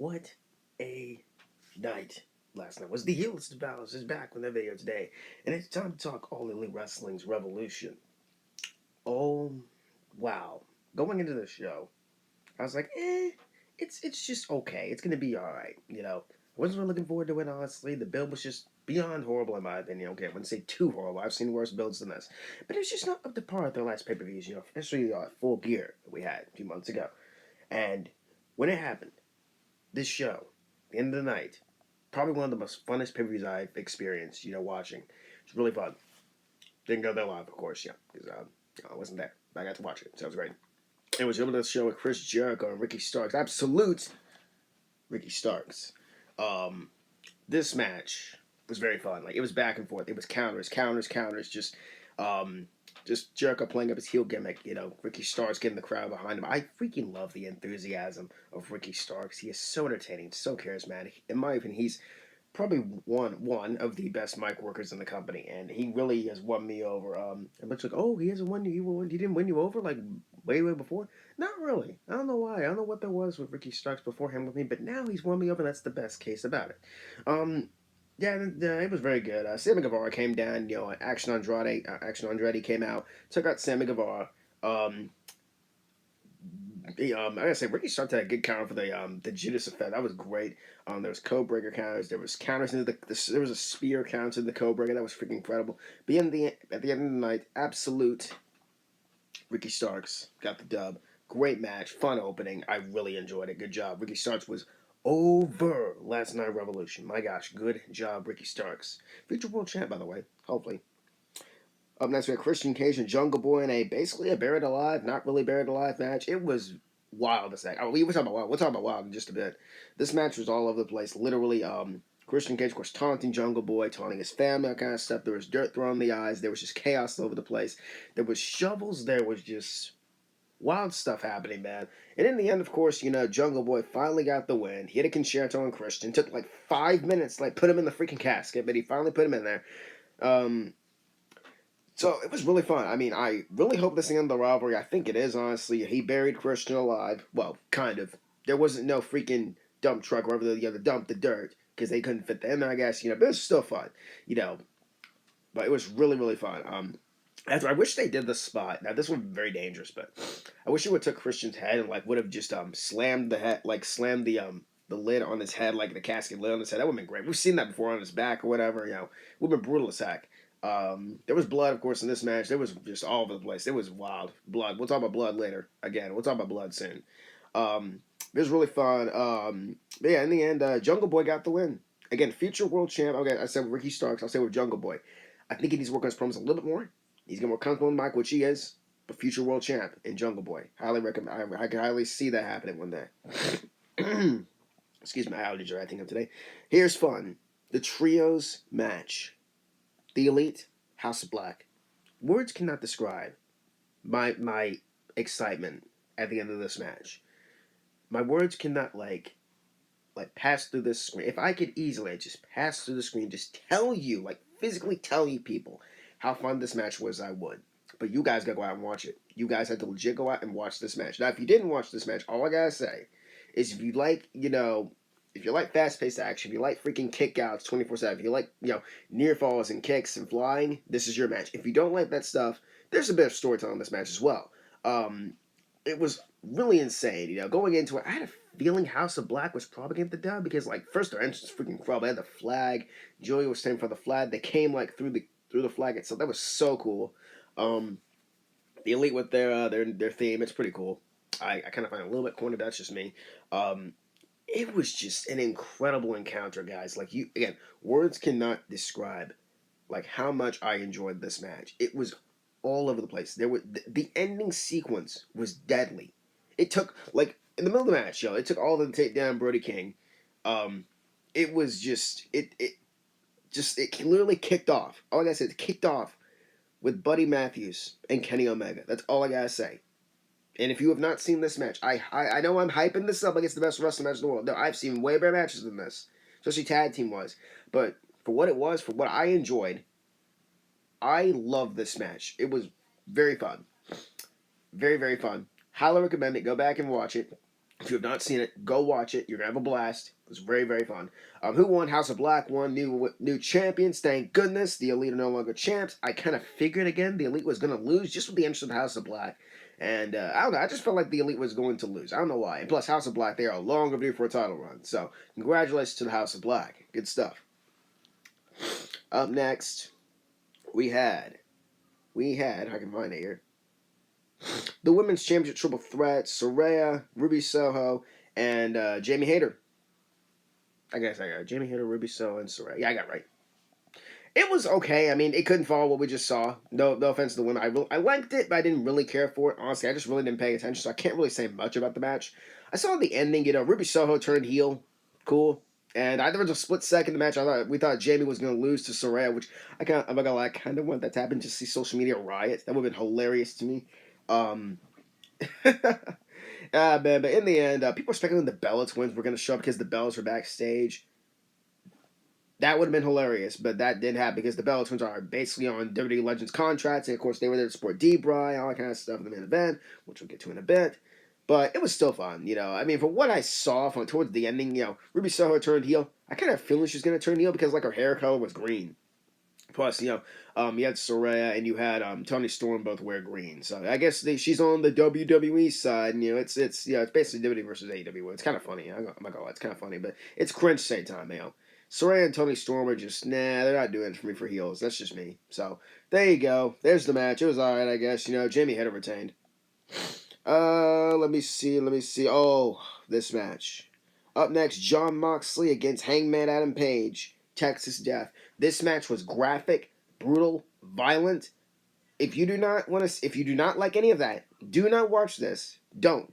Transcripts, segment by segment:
What a night last night. Was the Heels of Balor is back with their video today. And it's time to talk All Elite Wrestling's Revolution. Oh, wow. Going into the show, I was like, it's just okay. It's going to be alright, I wasn't really looking forward to it, honestly. The build was just beyond horrible, in my opinion. Okay, I wouldn't say too horrible. I've seen worse builds than this. But it was just not up to par with their last pay-per-views, especially Full Gear that we had a few months ago. And when it happened, this show, the end of the night, probably one of the most funnest pay-per-views I've experienced, watching. It's really fun. Didn't go there live, of course, because I wasn't there. But I got to watch it, so it was great. It was able to show with Chris Jericho and Ricky Starks. Absolute Ricky Starks. This match was very fun. Like, it was back and forth. It was counters. Just Jericho playing up his heel gimmick. Ricky Starks getting the crowd behind him. I freaking love the enthusiasm of Ricky Starks. He is so entertaining, so charismatic. In my opinion, he's probably one of the best mic workers in the company, and he really has won me over. It looks like, oh, he hasn't won you. He didn't win you over like way before. Not really. I don't know why. I don't know what there was with Ricky Starks before him with me, but now he's won me over. And that's the best case about it. Yeah, it was very good. Sammy Guevara came down. Action Andretti came out, took out Sammy Guevara. I gotta say, Ricky Starks had a good counter for the Judas effect. That was great. There was code breaker counters. There was counters into there was a spear counter to the code breaker. That was freaking incredible. But at the end of the night, absolute Ricky Starks got the dub. Great match, fun opening. I really enjoyed it. Good job. Ricky Starks was over last night Revolution. My gosh, good job, Ricky Starks. Future world champ, by the way. Hopefully. Up next, we have Christian Cage and Jungle Boy in basically a buried alive, not really buried alive match. It was wild as heck. We'll talk about wild. We'll talk about wild in just a bit. This match was all over the place. Literally, Christian Cage, of course, taunting Jungle Boy, taunting his family, that kind of stuff. There was dirt thrown in the eyes. There was just chaos all over the place. There was shovels. There was just wild stuff happening, man. And in the end, of course, Jungle Boy finally got the win. He hit a concerto on Christian. Took like 5 minutes to put him in the freaking casket, but he finally put him in there. So it was really fun. I mean, I really hope this ends the rivalry. I think it is, honestly. He buried Christian alive. Well, kind of. There wasn't no freaking dump truck wherever they dumped the dirt because they couldn't fit that in there, I guess. But it was still fun. But it was really, really fun. I wish they did the spot. Now, this would be very dangerous, but I wish it would have took Christian's head and would have just slammed the head, slammed the lid on his head, the casket lid on his head. That would have been great. We've seen that before on his back or whatever. It would have been brutal as heck. There was blood, of course, in this match. There was just all over the place. It was wild. Blood. We'll talk about blood later. Again, we'll talk about blood soon. It was really fun. But yeah, in the end, Jungle Boy got the win. Again, future world champ. Okay, I said with Ricky Starks. I'll say with Jungle Boy. I think he needs to work on his promos a little bit more. He's getting more comfortable in the mic, which he is. But future world champ in Jungle Boy. Highly recommend. I can highly see that happening one day. Excuse my allergies are acting up today. Here's fun. The trios match. The Elite, House of Black. Words cannot describe my excitement at the end of this match. My words cannot pass through this screen. If I could easily just pass through the screen, just tell you, physically tell you people how fun this match was, I would. But you guys gotta go out and watch it. You guys have to legit go out and watch this match. Now, if you didn't watch this match, all I gotta say is if you if you like fast-paced action, if you like freaking kickouts 24/7, if you like, near falls and kicks and flying, this is your match. If you don't like that stuff, there's a bit of storytelling in this match as well. It was really insane. Going into it, I had a feeling House of Black was probably going to get the dub because, first their entrance was freaking incredible. They had the flag. Joey was standing for the flag. They came through the flag itself. That was so cool. The Elite with their theme, it's pretty cool. I kind of find it a little bit corny. That's just me. It was just an incredible encounter, guys. Again, words cannot describe how much I enjoyed this match. It was all over the place. The ending sequence was deadly. It took in the middle of the match, it took all of them to take down Brody King. It was just it literally kicked off. All I gotta say, it kicked off with Buddy Matthews and Kenny Omega. That's all I gotta say. And if you have not seen this match, I know I'm hyping this up like it's the best wrestling match in the world. No, I've seen way better matches than this, especially tag team wise. But for what it was, for what I enjoyed, I love this match. It was very fun, very very fun. Highly recommend it. Go back and watch it. If you have not seen it, go watch it. You're gonna have a blast. It was very, very fun. Who won? House of Black won. New champions. Thank goodness. The Elite are no longer champs. I kind of figured again the Elite was gonna lose just with the entrance of House of Black. And I don't know. I just felt like the Elite was going to lose. I don't know why. And plus, House of Black, they are long overdue for a title run. So congratulations to the House of Black. Good stuff. Up next, we had. I can find it here. The Women's Championship Triple Threat, Saraya, Ruby Soho, and Jamie Hayter. I guess I got Jamie Hayter, Ruby Soho, and Saraya. Yeah, I got it right. It was okay. I mean, it couldn't follow what we just saw. No offense to the women. I liked it, but I didn't really care for it. Honestly, I just really didn't pay attention, so I can't really say much about the match. I saw the ending. Ruby Soho turned heel. Cool. And there was a split second in the match. We thought Jamie was going to lose to Saraya, which I'm not gonna lie, I kind of want that to happen. Just see social media riot. That would have been hilarious to me. Man, but in the end, people were speculating the Bella twins were going to show up because the Bellas were backstage. That would have been hilarious, but that didn't happen because the Bella twins are basically on WWE Legends contracts, and of course they were there to support D-Bry, all that kind of stuff in the main event, which we'll get to in a bit. But it was still fun, I mean, from what I saw from towards the ending, Ruby Soho turned heel. I kind of feel like she's going to turn heel because like her hair color was green. Plus, you had Saraya and you had Toni Storm both wear green. So I guess she's on the WWE side, and it's basically WWE versus AEW. It's kind of funny. I'm not gonna lie, it's kind of funny, but it's cringe same time, Saraya and Toni Storm are just they're not doing it for me for heels. That's just me. So there you go. There's the match. It was alright, I guess. Jamie Hayter retained. Let me see. Oh, this match. Up next, Jon Moxley against Hangman Adam Page. Texas Death. This match was graphic, brutal, violent. If you do not like any of that, do not watch this.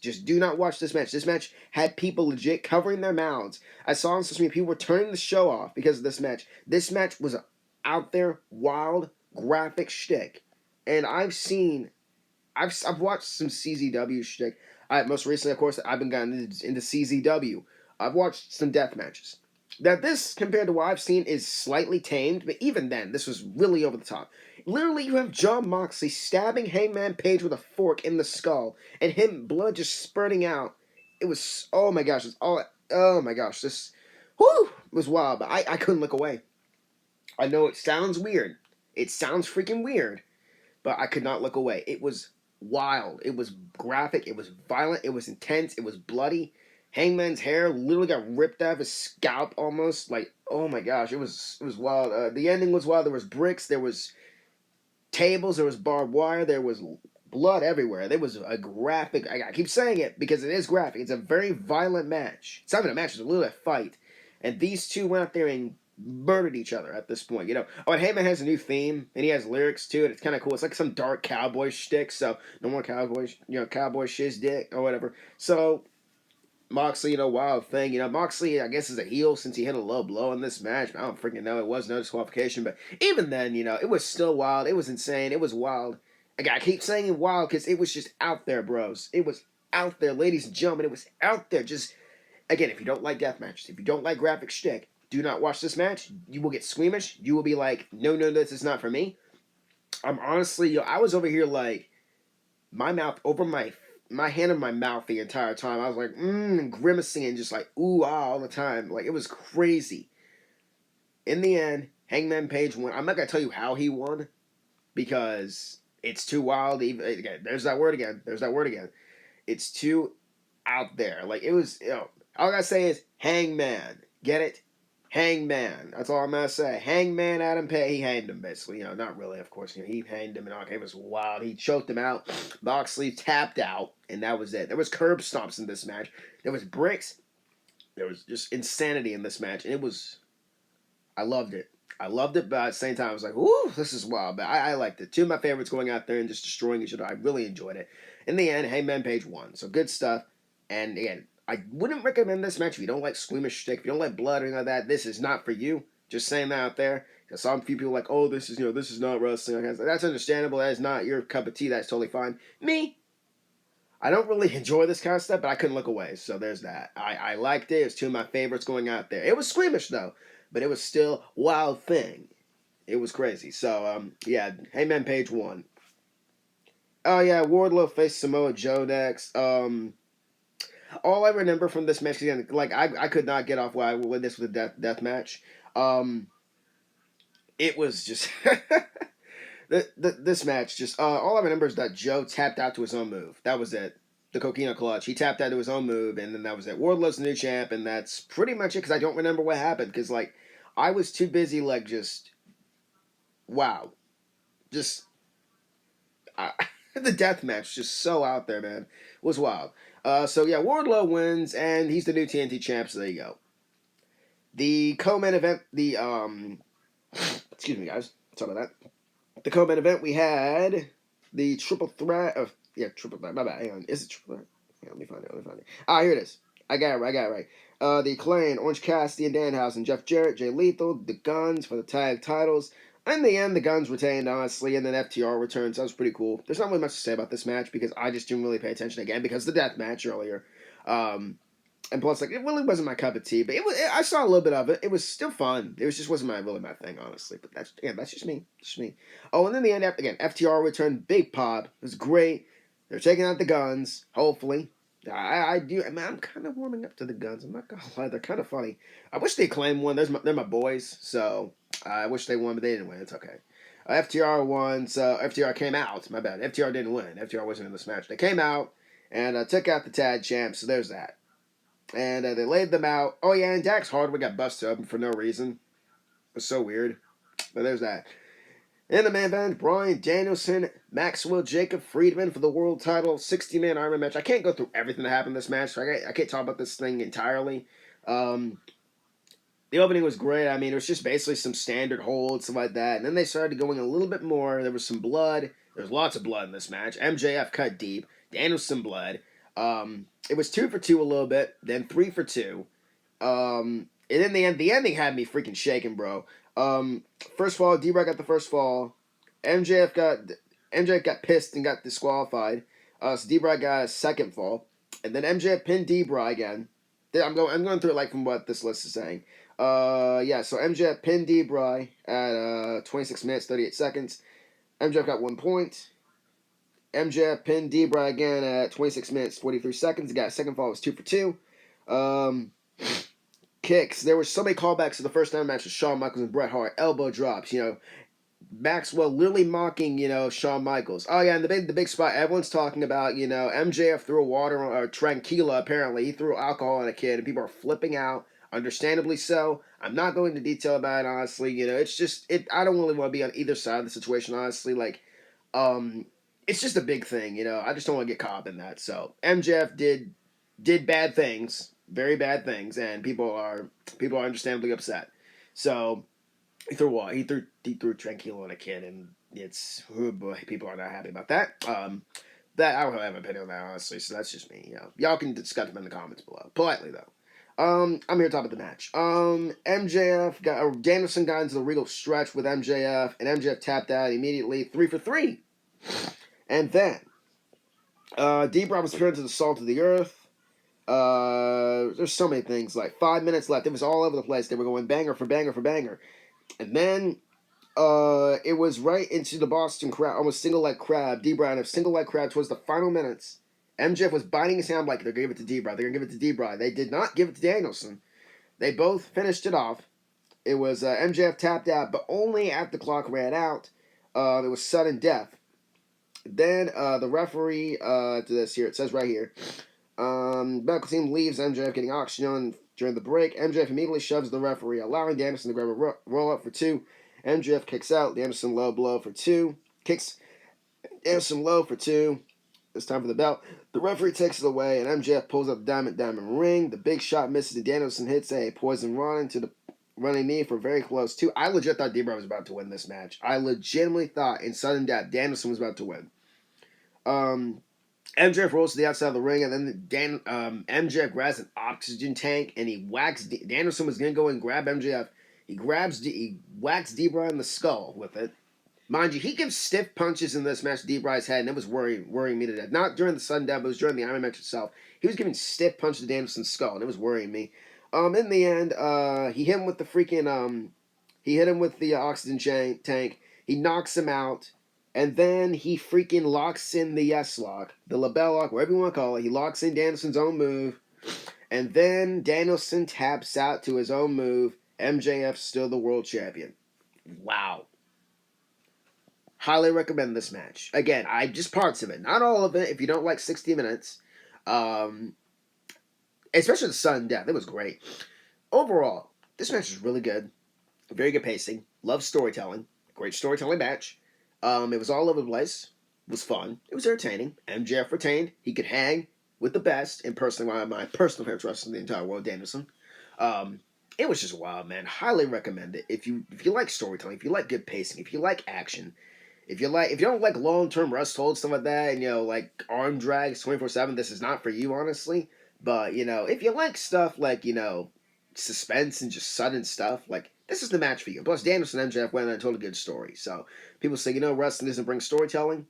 Just do not watch this match. This match had people legit covering their mouths. I saw on social media people were turning the show off because of this match. This match was out there, wild, graphic shtick. And I've watched some CZW shtick. Most recently, of course, I've been gotten into CZW. I've watched some death matches. That this, compared to what I've seen, is slightly tamed, but even then, this was really over the top. Literally, you have Jon Moxley stabbing Hangman Page with a fork in the skull, and blood just spurting out. It was, oh my gosh, this, was wild, but I couldn't look away. I know it sounds weird. It sounds freaking weird, but I could not look away. It was wild. It was graphic. It was violent. It was intense. It was bloody. Hangman's hair literally got ripped out of his scalp almost. Like, oh my gosh, it was wild. The ending was wild. There was bricks, there was tables, there was barbed wire, there was blood everywhere. There was a graphic. I keep saying it because it is graphic. It's a very violent match. It's not even a match. It's literally a fight. And these two went out there and murdered each other at this point. Oh, and Heyman has a new theme, and he has lyrics too, and it's kind of cool. It's like some dark cowboy shtick, so no more cowboy shiz dick or whatever. So Moxley, wild thing. Moxley, I guess, is a heel since he hit a low blow in this match. I don't freaking know. It was no disqualification. But even then, it was still wild. It was insane. It was wild. I keep saying wild because it was just out there, bros. It was out there, ladies and gentlemen. It was out there. Just, again, if you don't like death matches, if you don't like graphic shtick, do not watch this match. You will get squeamish. You will be like, no, this is not for me. I'm honestly, I was over here like, my mouth over my hand in my mouth the entire time. I was like, grimacing and just like, ooh, ah, all the time. Like, it was crazy. In the end, Hangman Page won. I'm not going to tell you how he won because it's too wild. Again, there's that word again. It's too out there. Like, it was, all I got to say is Hangman. Get it? Hangman. That's all I'm going to say. Hangman Adam Page. He hanged him, basically. Not really, of course. He hanged him, and it was wild. He choked him out. Moxley tapped out, and that was it. There was curb stomps in this match. There was bricks. There was just insanity in this match, and it was... I loved it. But at the same time, I was like, ooh, this is wild. But I liked it. Two of my favorites going out there and just destroying each other. I really enjoyed it. In the end, Hangman Page won. So good stuff. And again, I wouldn't recommend this match if you don't like squeamish shtick, if you don't like blood or anything like that. This is not for you. Just saying that out there. Because some few people are like, oh, this is not wrestling. That's understandable. That is not your cup of tea. That's totally fine. Me, I don't really enjoy this kind of stuff, but I couldn't look away. So there's that. I liked it. It was two of my favorites going out there. It was squeamish though, but it was still a wild thing. It was crazy. So yeah, Hangman Page won. Oh yeah, Wardlow faced Samoa Joe next. All I remember from this match, again, like I could not get off why I win this with a death match. Um, it was just this match. Just all I remember is that Joe tapped out to his own move. That was it. The Coquina Clutch. He tapped out to his own move, and then that was it. Wardlow's the new champ, and that's pretty much it. Because I don't remember what happened. Because like I was too busy, like just wow, just I, the death match, just so out there, man. It was wild. So yeah, Wardlow wins, and he's the new TNT champ. So there you go. The co-main event, excuse me, guys. Sorry about that. The co-main event, we had the triple threat of triple threat. My bad. Hang on, is it triple threat? Yeah, let me find it. Ah, here it is. I got it right. The Acclaim, Orange Cassidy and Danhausen, Jeff Jarrett, Jay Lethal, the Guns for the tag titles. In the end, the Guns retained, honestly, and then FTR returned, so that was pretty cool. There's not really much to say about this match because I just didn't really pay attention again because of the death match earlier. And plus, like, it really wasn't my cup of tea, but I saw a little bit of it. It was still fun. It was just wasn't really my thing, honestly. But that's just me. Oh, and then the end, again, FTR returned, big pop. It was great. They're taking out the Guns, hopefully. I do. I mean, I'm kind of warming up to the Guns. I'm not gonna lie, they're kind of funny. I wish they claimed one. They're my boys, so I wish they won, but they didn't win. It's okay. FTR won, so FTR came out. My bad. FTR didn't win. FTR wasn't in this match. They came out and took out the tag champs. So there's that. And they laid them out. Oh yeah, and Dax Hardwood got busted up for no reason. It was so weird. But there's that. In the main event, Bryan Danielson, Maxwell Jacob Friedman for the world title, 60-man Iron match. I can't go through everything that happened in this match, so I can't talk about this thing entirely. The opening was great. I mean, it was just basically some standard holds, stuff like that. And then they started going a little bit more. There was some blood. There was lots of blood in this match. MJF cut deep. Danielson bled. It was 2 for 2 a little bit, then 3 for 2. And in the ending had me freaking shaking, bro. First fall, D-Bry got the first fall. MJF got pissed and got disqualified. So D-Bry got a second fall, and then MJF pinned D-Bry again. I'm going through it like from what this list is saying. So MJF pinned D-Bry at 26 minutes 38 seconds. MJF got 1 point. MJF pinned D-Bry again at 26 minutes 43 seconds. He got a second fall. It was 2 for 2. Kicks. There were so many callbacks to the first time match with Shawn Michaels and Bret Hart. Elbow drops. Maxwell literally mocking, Shawn Michaels. Oh yeah, and the big spot everyone's talking about, MJF threw water or Tranquila. Apparently, he threw alcohol on a kid, and people are flipping out. Understandably so. I'm not going into detail about it, honestly. It's just I don't really want to be on either side of the situation, honestly. Like, it's just a big thing, I just don't want to get caught up in that. So MJF did bad things, very bad things, and people are understandably upset. So he threw what? He threw Tranquilo on a kid, and it's oh boy, people are not happy about that. That I don't have an opinion on that, honestly. So that's just me. Y'all can discuss them in the comments below, politely though. I'm here to talk about the match. Danielson got into the Regal stretch with MJF, and MJF tapped out immediately, 3 for 3, and then D-Bry was turned to the salt of the earth. There's so many things. Like 5 minutes left. It was all over the place. They were going banger for banger for banger. And then it was right into the Boston crab, almost single leg crab. D-Bry and a single leg crab towards the final minutes. MJF was biting his hand like they're going to give it to D-Bry. They're going to give it to D-Bry. They did not give it to Danielson. They both finished it off. It was MJF tapped out, but only after the clock ran out. It was sudden death. Then the referee to this here, it says right here. Medical team leaves MJF getting oxygen during the break. MJF immediately shoves the referee, allowing Danielson to grab a roll up for 2. MJF kicks out. Danielson low blow for 2. Kicks Danielson low for 2. It's time for the belt. The referee takes it away, and MJF pulls up the diamond ring. The big shot misses, and Danielson hits a poison run into the running knee for very close, too. I legit thought D-Bry was about to win this match. I legitimately thought, in sudden death, Danielson was about to win. MJF rolls to the outside of the ring, and then MJF grabs an oxygen tank, and he whacks. Danielson was going to go and grab MJF. He whacks D-Bry in the skull with it. Mind you, he gives stiff punches in this match to D-Bry's head, and it was worrying me to death. Not during the sudden death, but it was during the Iron match itself. He was giving stiff punches to Danielson's skull, and it was worrying me. In the end, he hit him with the freaking he hit him with the oxygen tank. He knocks him out. And then he freaking locks in the yes lock, the label lock, whatever you want to call it. He locks in Danielson's own move. And then Danielson taps out to his own move. MJF's still the world champion. Wow. Highly recommend this match. Again, I just parts of it, not all of it. If you don't like 60 minutes, um, especially the sudden death, it was great. Overall, this match is really good. Very good pacing. Love storytelling. Great storytelling match. It was all over the place. It was fun. It was entertaining. MJF retained. He could hang with the best. And personally, one of my personal favorite wrestlers in the entire world, Danielson. It was just wild, man. Highly recommend it. If you like storytelling, if you like good pacing, if you like action, if you don't like long term rest holds, stuff like that, and like arm drags 24/7, this is not for you, honestly. But if you like stuff like suspense and just sudden stuff, like this is the match for you. Plus, Danielson and MJF went on and told a good story. So people say, wrestling doesn't bring storytelling.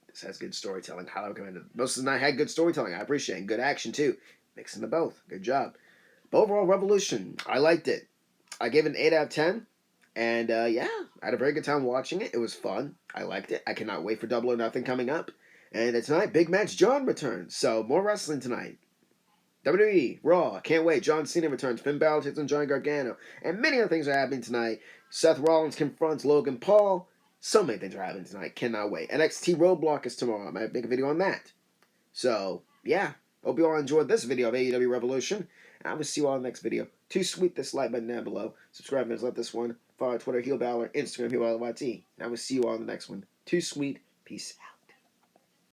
This has good storytelling. Highly recommended. Most of the night had good storytelling. I appreciate it. And good action too. Mixing the both. Good job. But overall, Revolution, I liked it. I gave it an 8 out of 10. And yeah, I had a very good time watching it. It was fun. I liked it. I cannot wait for Double or Nothing coming up. And tonight, Big Match John returns. So more wrestling tonight. WWE, Raw, can't wait. John Cena returns. Finn Balor takes on Johnny Gargano. And many other things are happening tonight. Seth Rollins confronts Logan Paul. So many things are happening tonight. Cannot wait. NXT Roadblock is tomorrow. I might make a video on that. So, yeah. Hope you all enjoyed this video of AEW Revolution. And I will see you all in the next video. Too sweet, this like button down below. Subscribe and like this one. Follow Twitter, Heel Balor, Instagram, Heel Balor YT. And I will see you all in the next one. Too sweet. Peace out.